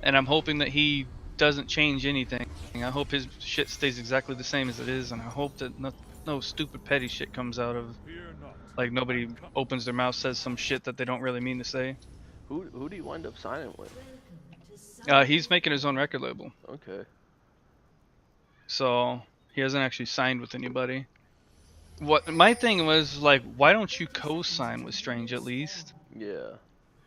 and I'm hoping that he doesn't change anything. I hope his shit stays exactly the same as it is, and I hope that no stupid petty shit comes out of, like, nobody opens their mouth, says some shit that they don't really mean to say. Who do you wind up signing with? He's making his own record label, Okay. so he hasn't actually signed with anybody. What my thing was, like, why don't you co-sign with Strange at least? Yeah.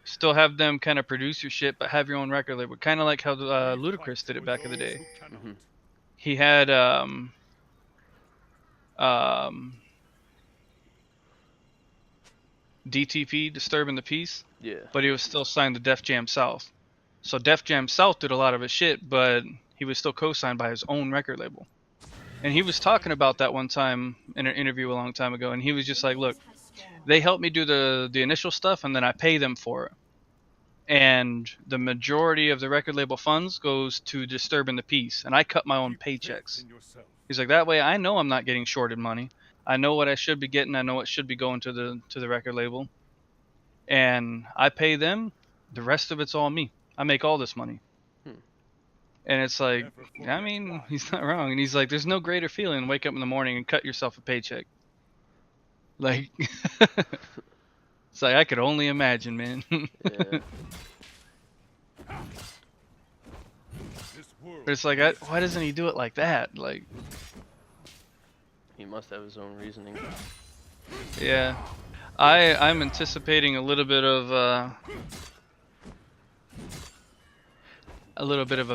Still have them kind of produce your shit, but have your own record label, kind of like how Ludacris did it back in the day. Mm-hmm. He had um, DTP, Disturbing the Peace, Yeah. but he was still signed to Def Jam South. So Def Jam South did a lot of his shit, but he was still co-signed by his own record label. And he was talking about that one time in an interview a long time ago, and he was just like, look, they help me do the initial stuff, and then I pay them for it. And the majority of the record label funds goes to Disturbing the Peace, and I cut my own paychecks. He's like, that way I know I'm not getting shorted money. I know what I should be getting. I know what should be going to the record label, and I pay them. The rest of it's all me. I make all this money. And it's like, I mean, he's not wrong. And he's like, there's no greater feeling than wake up in the morning and cut yourself a paycheck. Like, it's like, I could only imagine, man. Yeah. But it's like, why doesn't he do it like that? Like, He must have his own reasoning. yeah. I'm anticipating a little bit of a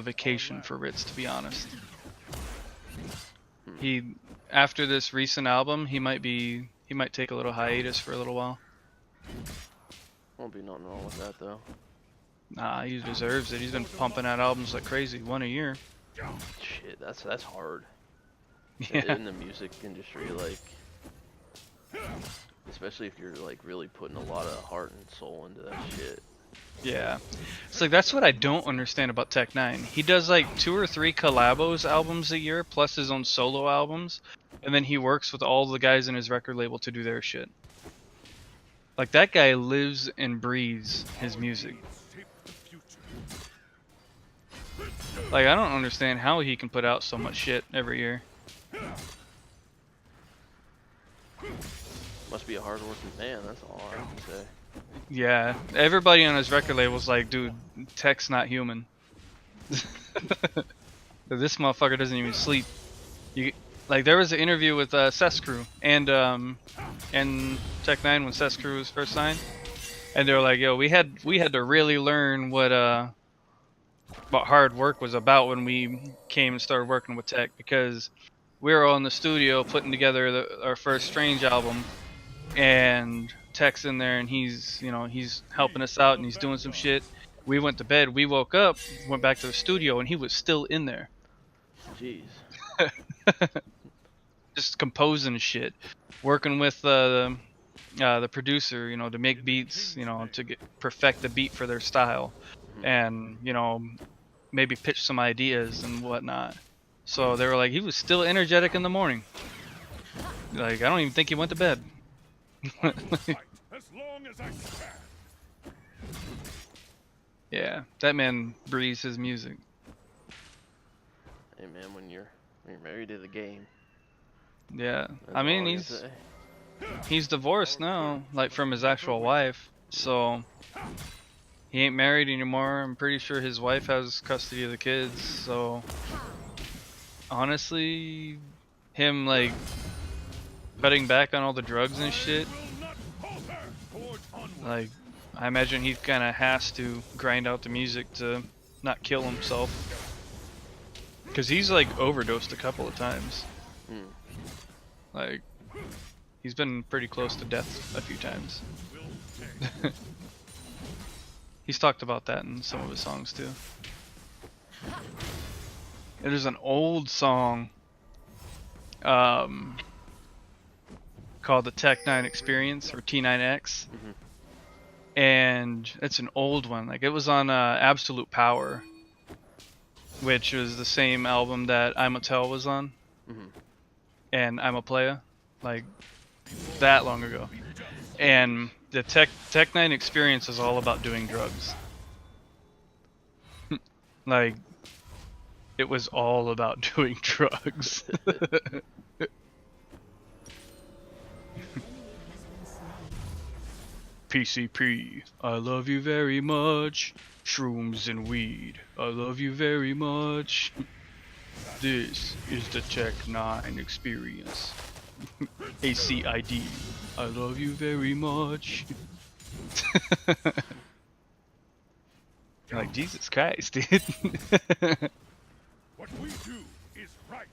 vacation for Ritz, to be honest. He, after this recent album, he might take a little hiatus for a little while. Won't be nothing wrong with that though. Nah, he deserves it. He's been pumping out albums like crazy, one a year. Shit, that's hard. Yeah. In the music industry, like, especially if you're like really putting a lot of heart and soul into that shit. Yeah. It's like, that's what I don't understand about Tech Nine. He does like 2 or 3 collabos albums a year, plus his own solo albums, and then he works with all the guys in his record label to do their shit. Like, that guy lives and breathes his music. Like, I don't understand how he can put out so much shit every year. Must be a hard-working man. That's all I can say. Yeah, everybody on his record label's like, dude, Tech's not human. This motherfucker doesn't even sleep. Like, there was an interview with Seth's crew and Tech Nine when Seth's crew was first signed, and they were like, yo, we had to really learn what hard work was about when we came and started working with Tech, because we were all in the studio putting together our first Strange album, and Tech's in there and he's helping us out and he's doing some shit. We went to bed, we woke up, went back to the studio, and he was still in there. Jeez. Just composing shit, working with the producer, to make beats, to perfect the beat for their style, and maybe pitch some ideas and whatnot. So they were like, he was still energetic in the morning. Like, I don't even think he went to bed. Yeah, that man breathes his music. Hey man, when you're married to the game. Yeah, I mean, he's divorced now, like, from his actual wife, so he ain't married anymore. I'm pretty sure his wife has custody of the kids, so honestly, him, like, cutting back on all the drugs and shit, like, I imagine he kind of has to grind out the music to not kill himself, because he's, like, overdosed a couple of times. Like, he's been pretty close to death a few times. He's talked about that in some of his songs too. There's an old song called the Tech 9 Experience, or T9X. And it's an old one. Like, it was on Absolute Power, which was the same album that I'm a Tell was on. And I'm a Playa, like, that long ago. And the Tech 9 Experience is all about doing drugs. Like, it was all about doing drugs. PCP, I love you very much. Shrooms and weed, I love you very much. This is the Tech 9 experience. ACID, I love you very much. Like, Jesus Christ, dude. What we do is right.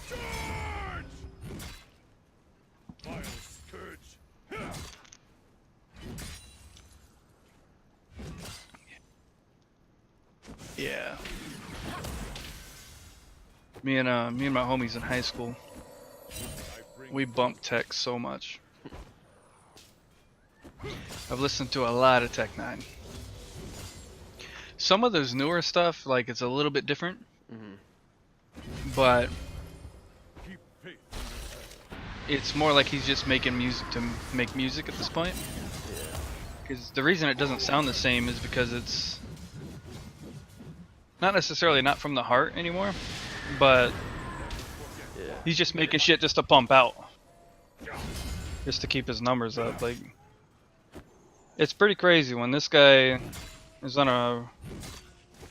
Charge! Vile scourge. Yeah. Me and my homies in high school, we bumped tech so much. I've listened to a lot of Tech 9. Some of those newer stuff, like, it's a little bit different, but Keep faith. it's more like he's just making music to make music at this point. Because the reason it doesn't sound the same is because it's not necessarily not from the heart anymore, but he's just making shit just to pump out, just to keep his numbers up. Like, it's pretty crazy when this guy is on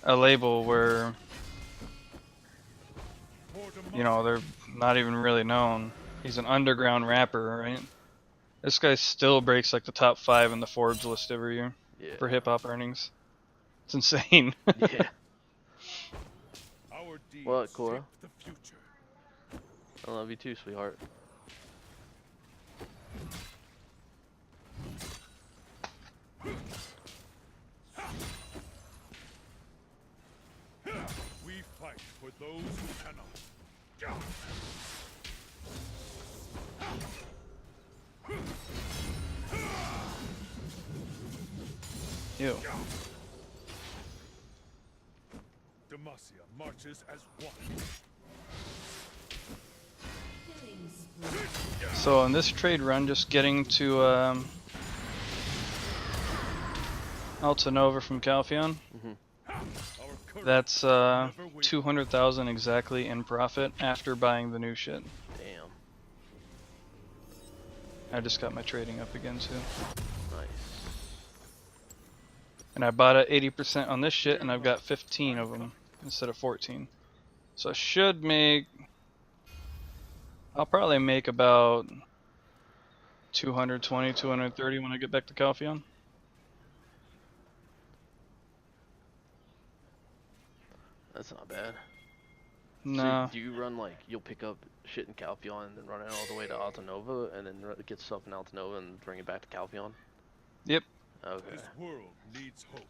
a label where, you know, they're not even really known. He's an underground rapper, right? This guy still breaks like the top 5 in the Forbes list every year for hip hop earnings. It's insane. Yeah. Our deeds What, Cora? shape the future. I love you too, sweetheart. We fight for those who cannot. Ew. Demacia marches as one. So on this trade run, just getting to Altanova from Calpheon, Our courage that's never waver. 200,000 exactly in profit after buying the new shit. Damn. I just got my trading up again too. Nice. And I bought at 80% on this shit, and I've got 15 of them instead of 14. So I should make... I'll probably make about 220, 230 when I get back to Calpheon. That's not bad. No. So do you run like, you'll pick up shit in Calpheon and then run it all the way to Altanova and then get stuff in Altanova and bring it back to Calpheon? Yep. Okay. This world needs hope.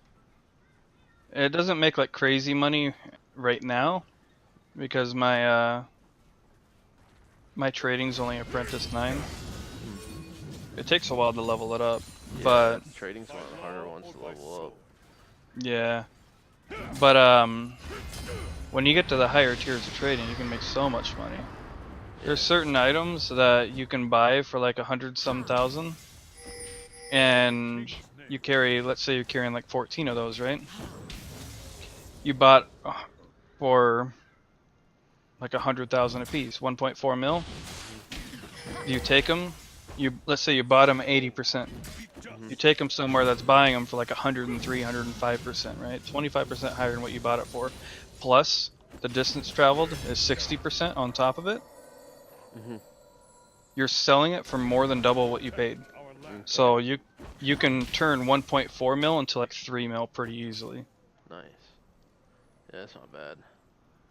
It doesn't make like crazy money right now because my my trading's only Apprentice 9. It takes a while to level it up, Yeah, but trading's one of the harder ones to level up. yeah. But when you get to the higher tiers of trading, you can make so much money. There's certain items that you can buy for like 100-some thousand, and you carry, let's say you're carrying like 14 of those, right? You bought for like 100,000 a piece, 1.4 mil. You take them, let's say you bought them 80%. You take them somewhere that's buying them for like 103, 105%, right? 25% higher than what you bought it for. Plus, the distance traveled is 60% on top of it. You're selling it for more than double what you paid. So you can turn 1.4 mil into like 3 mil pretty easily. Nice. Yeah, that's not bad.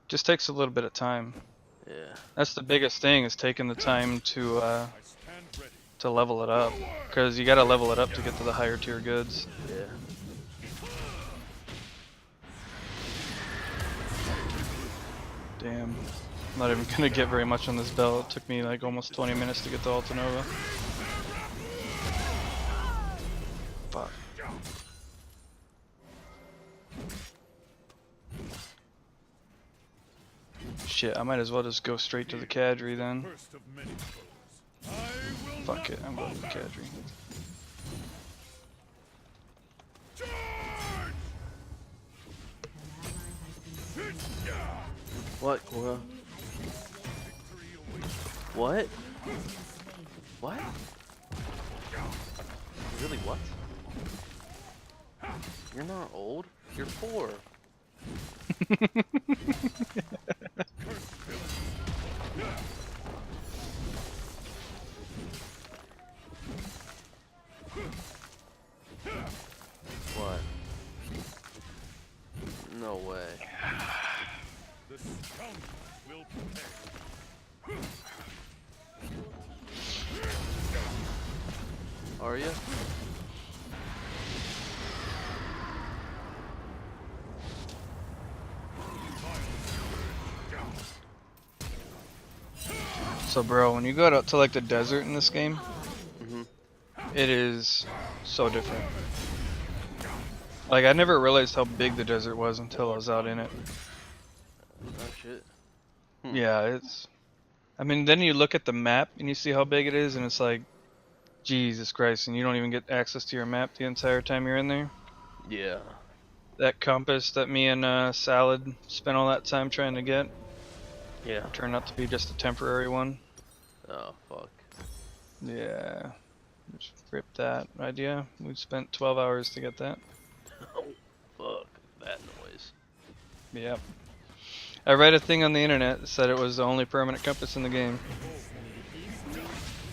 Just takes a little bit of time. Yeah. That's the biggest thing, is taking the time to I stand ready. level it up, because you gotta level it up to get to the higher tier goods. Yeah. Damn, I'm not even gonna get very much on this belt. It took me like almost 20 minutes to get to Altanova. Fuck. Shit, I might as well just go straight to the cadre then. First of many foes. Fuck it, I'm going with Kadri. What, Cora? What? What? Really, what? You're not old. You're 4. What? No way. The scoundrel will pay. Are you? So bro, when you go out to like the desert in this game, it is so different. Like I never realized how big the desert was until I was out in it. Oh shit. Yeah, it's. I mean, then you look at the map and you see how big it is, and it's like, Jesus Christ, and you don't even get access to your map the entire time you're in there. Yeah. That compass that me and Salad spent all that time trying to get Yeah. turned out to be just a temporary one. Oh fuck. Yeah, just rip that idea. We spent 12 hours to get that. Oh fuck. That noise. Yep. I read a thing on the internet that said it was the only permanent compass in the game.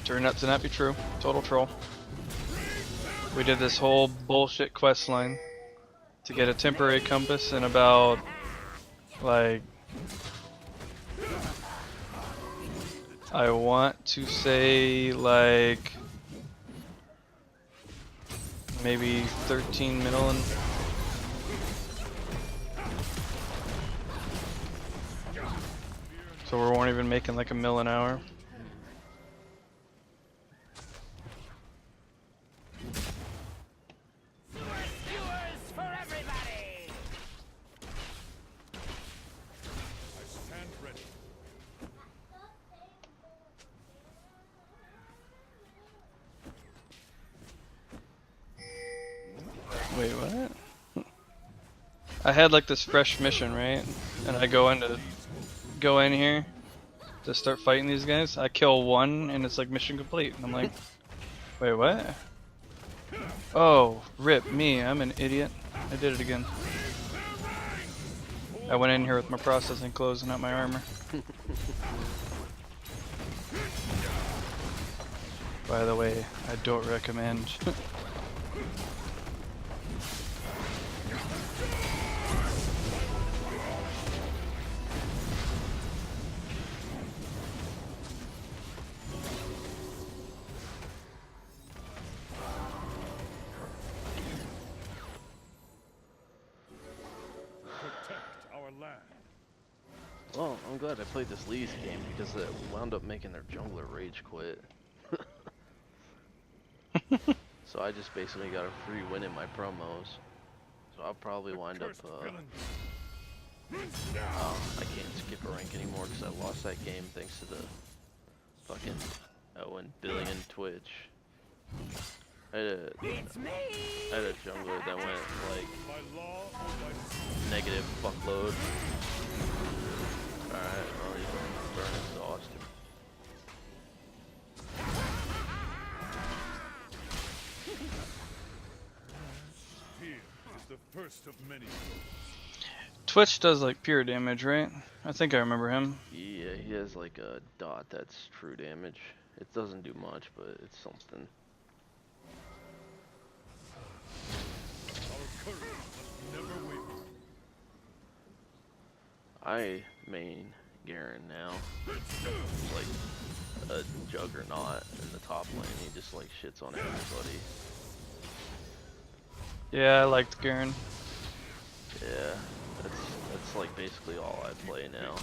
Turned out to not be true. Total troll. We did this whole bullshit quest line to get a temporary compass in about, like, I want to say, like, maybe 13 million. So we weren't even making like $1 mil an hour. I stand ready. Wait, what? I had like this fresh mission, right? And I go in here to start fighting these guys. I kill one and it's like mission complete. And I'm like, wait, what? Oh, rip me, I'm an idiot. I did it again. I went in here with my processing clothes and not my armor. By the way, I don't recommend. Protect our land. Well, I'm glad I played this Lee's game because it wound up making their jungler rage quit. So I just basically got a free win in my promos. So I'll probably wind up, I can't skip a rank anymore because I lost that game thanks to the fucking 1 billion Twitch. I had a jungler that went like By law or by negative fuckload. Alright, well he's burn exhausted. fear is the first of many. Twitch does like pure damage, right? I think I remember him. Yeah, he has like a dot that's true damage. It doesn't do much, but it's something. Our courage must never waver. I main Garen now. He's like a juggernaut in the top lane. He just like shits on everybody. Yeah, I liked Garen. Yeah, that's like basically all I play now.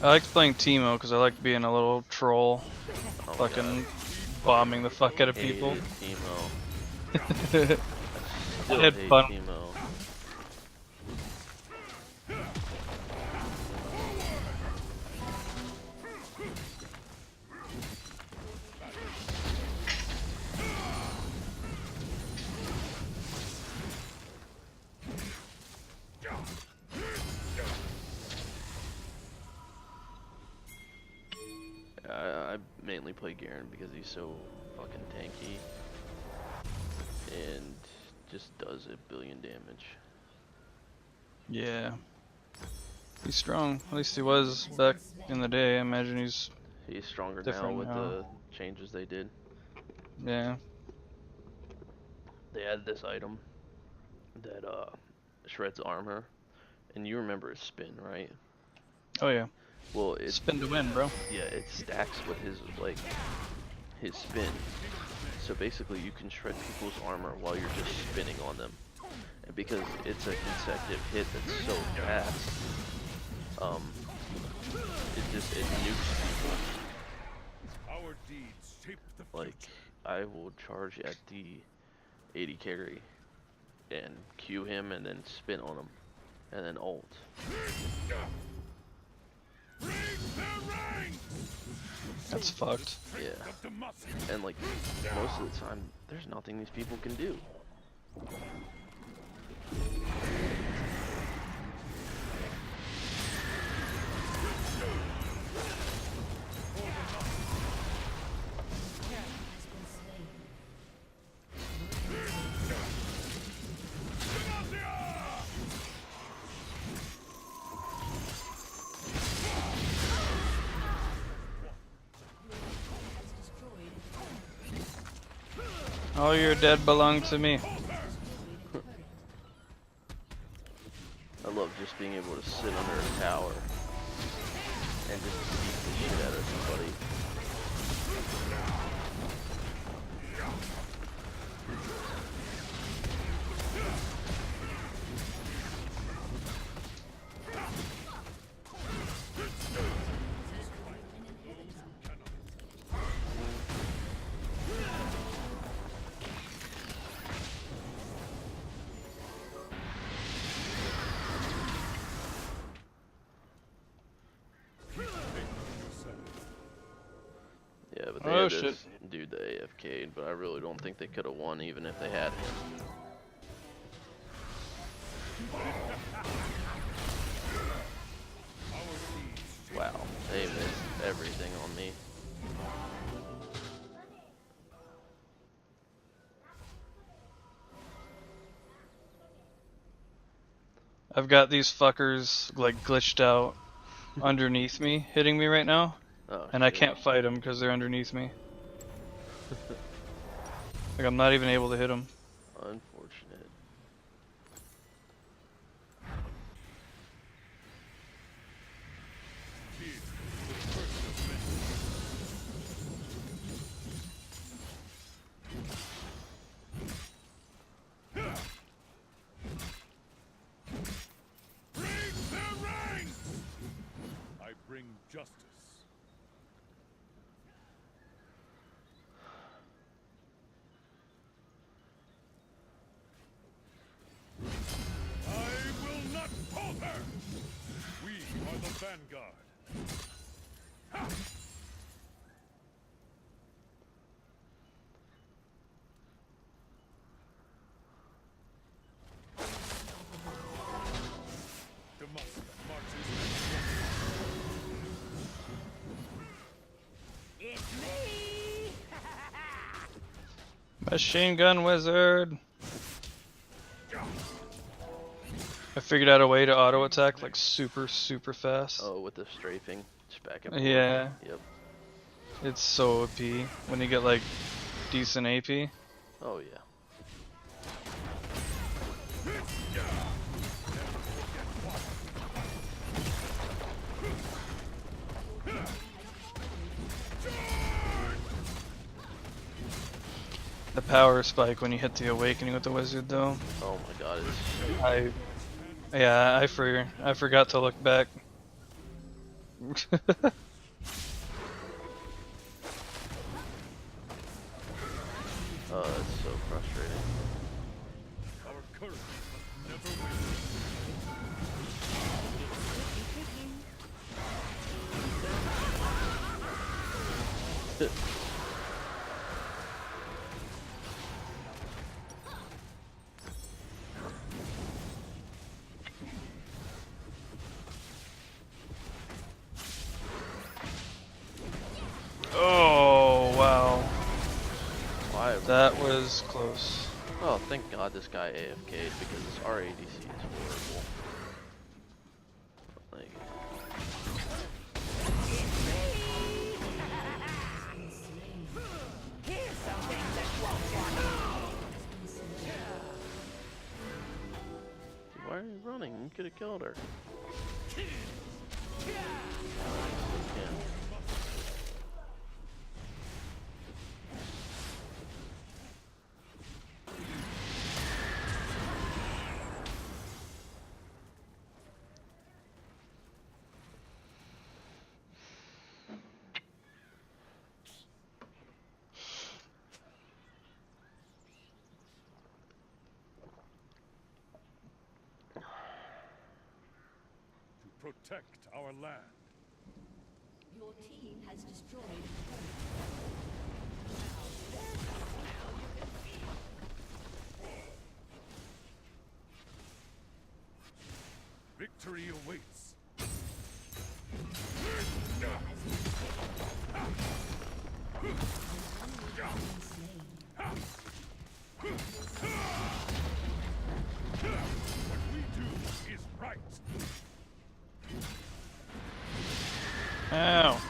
I liked playing Teemo because I like being a little troll, Oh my fucking God. bombing the fuck out of people. Hated Teemo. I Still had hate fun. Teemo. mainly play Garen because he's so fucking tanky and just does a billion damage. Yeah. He's strong. At least he was back in the day. I imagine he's stronger now different with now. the changes they did. Yeah. They added this item that shreds armor, and you remember his spin, right? Oh yeah. Well, it Spin to win, bro. yeah, it stacks with his his spin. So basically, you can shred people's armor while you're just spinning on them, and because it's a consecutive hit that's so fast, it nukes people. Our deeds shape the future. Like, I will charge at the 80 carry and Q him and then spin on him and then ult. That's fucked. Yeah. And like most of the time there's nothing these people can do. All your dead belong to me. I love just being able to sit under a tower and just beat the shit out of somebody. Yeah, but they Oh, had shit. this dude that AFK'd, but I really don't think they could have won even if they had him. Wow, they missed everything on me. I've got these fuckers like glitched out underneath me, hitting me right now, Oh, and I shit. can't fight them because they're underneath me. Like I'm not even able to hit them. Unfortunate. I bring justice. I will not falter. We are the vanguard. Ha! Demacia marches. Machine gun wizard. I figured out a way to auto attack like super fast. Oh, with the strafing, just back and forth. Yeah, Yep. it's so OP when you get like decent AP. Oh yeah. The power spike when you hit the awakening with the wizard though. Oh my god, it's I forgot to look back. oh, it's so frustrating. Our courage must never win. Oh. was close. Oh, thank God this guy AFK'd because our ADC is horrible. Like, why are you running? You could have killed her. Yeah. To protect our land. Your team has destroyed. Victory awaits. What we do is right. Ow.